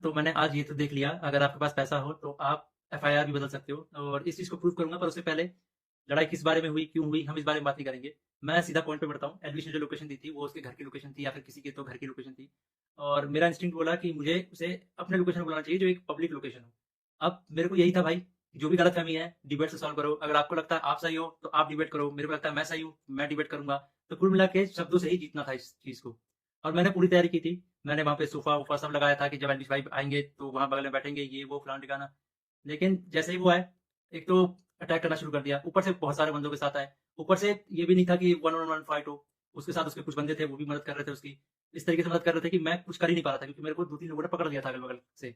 तो मैंने आज ये तो देख लिया, अगर आपके पास पैसा हो तो आप एफआईआर भी बदल सकते हो और इस चीज़ को प्रूव करूँगा, पर उससे पहले लड़ाई किस बारे में हुई, क्यों हुई, हम इस बारे में बात नहीं करेंगे। मैं सीधा पॉइंट पे बढ़ता हूँ। एल्विश ने जो लोकेशन दी थी, वो उसके घर की लोकेशन थी या फिर किसी के तो घर की लोकेशन थी और मेरा इंस्टिंक्ट बोला कि मुझे उसे अपने लोकेशन पे बुलाना चाहिए, जो एक पब्लिक लोकेशन हो। अब मेरे को यही था भाई, जो भी गलतफ़हमी है, डिबेट से सॉल्व करो। अगर आपको लगता है आप सही हो, तो आप डिबेट करो। मेरे को लगता है मैं सही हूँ, मैं डिबेट करूँगा। तो कुल मिला के शब्दों से ही जीतना था इस चीज़ को और मैंने पूरी तैयारी की थी। मैंने वहाँ पे सोफ़ा-वोफ़ा सब लगाया था कि जब एल्विश भाई आएँगे, तो वहाँ बगल में बैठेंगे, ये वो फलाना-ढिकाना। लेकिन जैसे ही वो आए, एक तो अटैक करना शुरू कर दिया, ऊपर से बहुत सारे बंदों के साथ आए। ऊपर से ये भी नहीं था कि वन ऑन वन फाइट हो, उसके साथ उसके कुछ बंदे थे, वो भी मदद कर रहे थे उसकी। इस तरीके से मदद कर रहे थे कि मैं कुछ कर ही नहीं पा रहा था, क्योंकि मेरे को 2-3 लोगों ने पकड़ लिया था अगल-बगल से।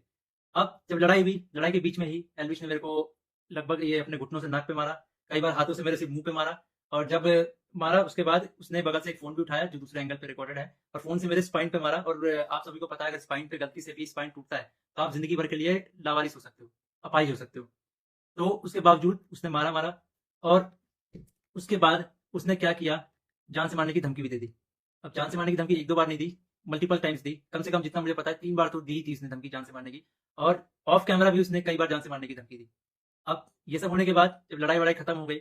अब जब लड़ाई हुई, लड़ाई के बीच में ही एल्विश ने मेरे को लगभग ये अपने घुटनों से नाक पे मारा, कई बार हाथों से मेरे सिर्फ़ मुँह पे मारा और जब मारा उसके बाद उसने बगल से एक फ़ोन भी उठाया जो दूसरे एंगल पे रिकॉर्डेड है और फ़ोन से मेरे स्पाइन पे मारा और आप सभी को पता है, अगर स्पाइन पे गलती से भी स्पाइन टूटता है, तो आप ज़िंदगी भर के लिए लावारिस हो सकते हो, अपाहिज हो सकते हो। तो उसके बावजूद उसने मारा और उसके बाद उसने क्या किया, जान से मारने की धमकी भी दे दी। अब जान से मारने की धमकी 1-2 बार नहीं दी, मल्टीपल टाइम्स दी। कम से कम जितना मुझे पता है 3 बार तो दी ही थी उसने धमकी जान से मारने की और ऑफ कैमरा भी उसने कई बार जान से मारने की धमकी दी। अब ये सब होने के बाद जब लड़ाई-वड़ाई खत्म हो गई,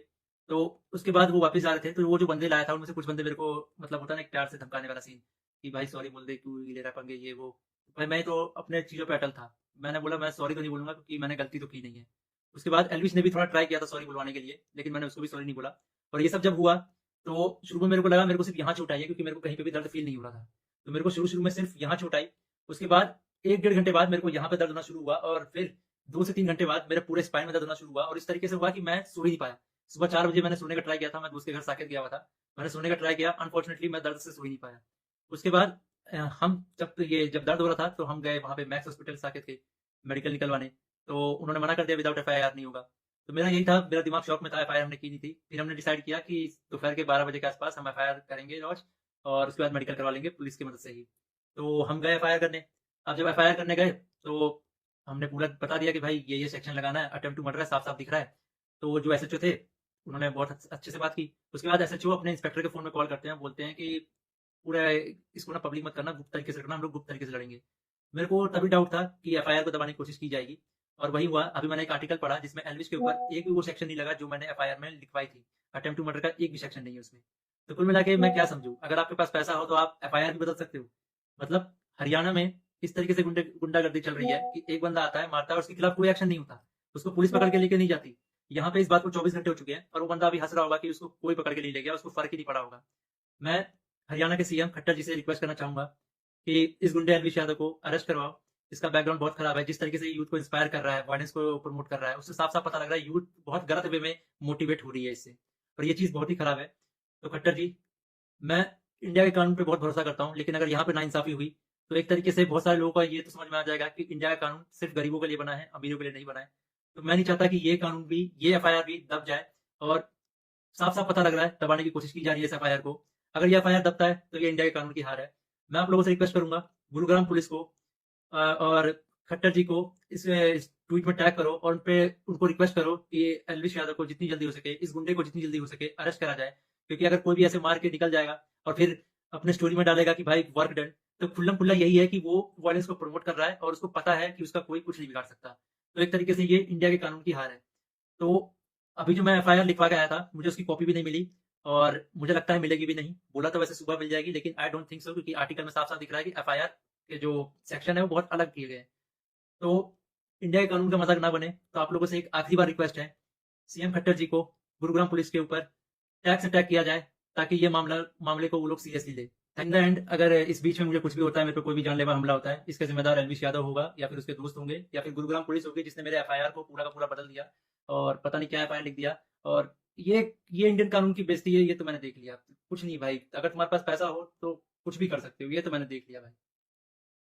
तो उसके बाद वो वापस आ रहे थे, तो वो जो बंदे लाया था उनमें से कुछ बंदे मेरे को मतलब होता है ना एक प्यार से धमकाने वाला सीन, कि भाई सॉरी बोल दे, क्यों ले रहा है पंगे ये वो। भाई मैं तो अपने चीज़ों पे अटल था। मैंने बोला मैं सॉरी तो नहीं बोलूँगा, क्योंकि मैंने गलती तो की नहीं है। उसके बाद एल्विश ने भी थोड़ा ट्राई किया था सॉरी बुलवाने के लिए, लेकिन मैंने उसको भी सॉरी नहीं बोला और ये सब जब हुआ, तो शुरू में मेरे को लगा मेरे को सिर्फ़ यहाँ चोट आई है, क्योंकि मेरे को कहीं पे भी दर्द फ़ील नहीं हो रहा था। तो मेरे को शुरू-शुरू में सिर्फ़ यहाँ चोट आई, उसके बाद 1 डेढ़ घंटे बाद मेरे को यहाँ पे दर्द होना शुरू हुआ और फिर 2 से 3 घंटे बाद मेरे पूरे स्पाइन में दर्द होना शुरू हुआ और इस तरीके से हुआ कि मैं सो ही नहीं पाया। सुबह 4 बजे मैंने सोने का ट्राई किया था, मैं दोस्त के घर साकेत गया हुआ था। मैंने सोने का ट्राई किया, अनफॉर्चुनेटली मैं दर्द से सो ही नहीं पाया। उसके बाद हम जब दर्द हो रहा था, तो हम गए वहाँ पे मैक्स हॉस्पिटल साकेत के मेडिकल निकलवाने, तो उन्होंने मना कर दिया, विदाउट एफआईआर नहीं होगा। तो मेरा यही था, मेरा दिमाग शॉक में था, एफआईआर हमने की नहीं थी। फिर हमने डिसाइड किया कि दोपहर के 12 बजे के आस-पास हम एफआईआर करेंगे लॉन्च और उसके बाद मेडिकल करवा लेंगे पुलिस की मदद से ही। तो हम गए एफआईआर करने। अब जब एफआईआर करने गए, तो हमने पूरा बता दिया कि भाई ये सेक्शन लगाना है, अटेम्प्ट टू मर्डर है, साफ-साफ दिख रहा है। तो वो जो एसएचओ थे, उन्होंने बहुत अच्छे से बात की। उसके बाद एसएचओ अपने इंस्पेक्टर के फ़ोन में कॉल करते हैं, बोलते हैं कि पूरा इसको ना पब्लिक मत करना, गुप्त तरीके से करना, हम लोग गुप्त तरीके से लड़ेंगे। मेरे को तभी डाउट था कि एफआईआर को दबाने की कोशिश की जाएगी और वही हुआ। अभी मैंने एक आर्टिकल पढ़ा जिसमें एल्विश के ऊपर एक भी वो सेक्शन नहीं लगा जो मैंने एफआईआर में लिखवाई थी। अटेम्प्ट टू मर्डर का एक भी सेक्शन नहीं है उसमें। तो कुल मिला के मैं क्या समझूँ, अगर आपके पास पैसा हो तो आप एफआईआर भी बदल सकते हो। मतलब हरियाणा में इस तरीके से गुंडागर्दी चल रही है कि एक बंदा आता है, मारता है और उसके खिलाफ कोई एक्शन नहीं होता। उसको पुलिस पकड़ के लेके नहीं जाती। यहाँ पे इस बात को 24 घंटे हो चुके हैं और वो बंदा अभी हँस रहा होगा कि उसको कोई पकड़ के नहीं ले गया, उसको फ़र्क ही नहीं पड़ा होगा। मैं हरियाणा के सीएम खट्टर जी से रिक्वेस्ट करना चाहूँगा कि इस गुंडे एलविश यादव को अरेस्ट करवाओ। इसका बैकग्राउंड बहुत खराब है, जिस तरीके से यूथ को इंस्पायर कर रहा है, वायलेंस को प्रमोट कर रहा है, उससे साफ-साफ पता लग रहा है यूथ बहुत गलत वे में मोटिवेट हो रही है इससे और ये चीज़ बहुत ही खराब है। तो खट्टर जी, मैं इंडिया के कानून पे बहुत भरोसा करता हूँ, लेकिन अगर यहाँ पे नाइंसाफ़ी हुई, तो एक तरीके से बहुत सारे लोगों को ये तो समझ में आ जाएगा कि इंडिया का कानून सिर्फ़ गरीबों के लिए बना है, अमीरों के लिए नहीं बना है। तो मैं नहीं चाहता कि ये कानून भी, ये एफआईआर भी दब जाए और साफ-साफ पता लग रहा है, दबाने की कोशिश की जा रही है इस एफआईआर को। अगर ये एफआईआर दबता है, तो ये इंडिया के कानून की हार है। मैं आप लोगों से रिक्वेस्ट करूँगा, गुरुग्राम पुलिस को और खट्टर जी को इस ट्वीट में टैग करो और उनपे उनको रिक्वेस्ट करो कि एल्विश यादव को जितनी जल्दी हो सके, इस गुंडे को जितनी जल्दी हो सके अरेस्ट करा जाए। क्योंकि अगर कोई भी ऐसे मार के निकल जाएगा और फिर अपने स्टोरी में डालेगा कि भाई वर्क डन, तो खुल्लम-खुल्ला यही है कि वो वायलेंस को प्रमोट कर रहा है और उसको पता है कि उसका कोई कुछ नहीं बिगाड़ सकता। तो एक तरीके से ये इंडिया के कानून की हार है। तो अभी जो मैं एफआईआर लिखवा के आया था, मुझे उसकी कॉपी भी नहीं मिली और मुझे लगता है मिलेगी भी नहीं। बोला तो वैसे सुबह मिल जाएगी, लेकिन आई डोंट थिंक सो, क्योंकि आर्टिकल में साफ-साफ दिख रहा है कि एफआईआर के जो सेक्शन है वो बहुत अलग किए गए हैं। तो इंडिया के कानून का मज़ाक ना बने, तो आप लोगों से एक आखिरी बार रिक्वेस्ट है, सीएम खट्टर जी को गुरुग्राम पुलिस के ऊपर टैग से टैग किया जाए, ताकि ये मामले को वो लोग सीरियसली लें। इन द एंड अगर इस बीच में मुझे कुछ भी होता है, मेरे पे कोई भी जानलेवा हमला होता है, इसका ज़िम्मेदार एल्विश यादव होगा या फिर उसके दोस्त होंगे या फिर गुरुग्राम पुलिस होगी जिसने मेरे एफआईआर को पूरा का पूरा बदल दिया और पता नहीं क्या एफआईआर लिख दिया और ये ये इंडियन कानून की बेइज़्ज़ती है, ये तो मैंने देख लिया। कुछ नहीं भाई, अगर तुम्हारे पास पैसा हो तो कुछ भी कर सकते हो, ये तो मैंने देख लिया भाई।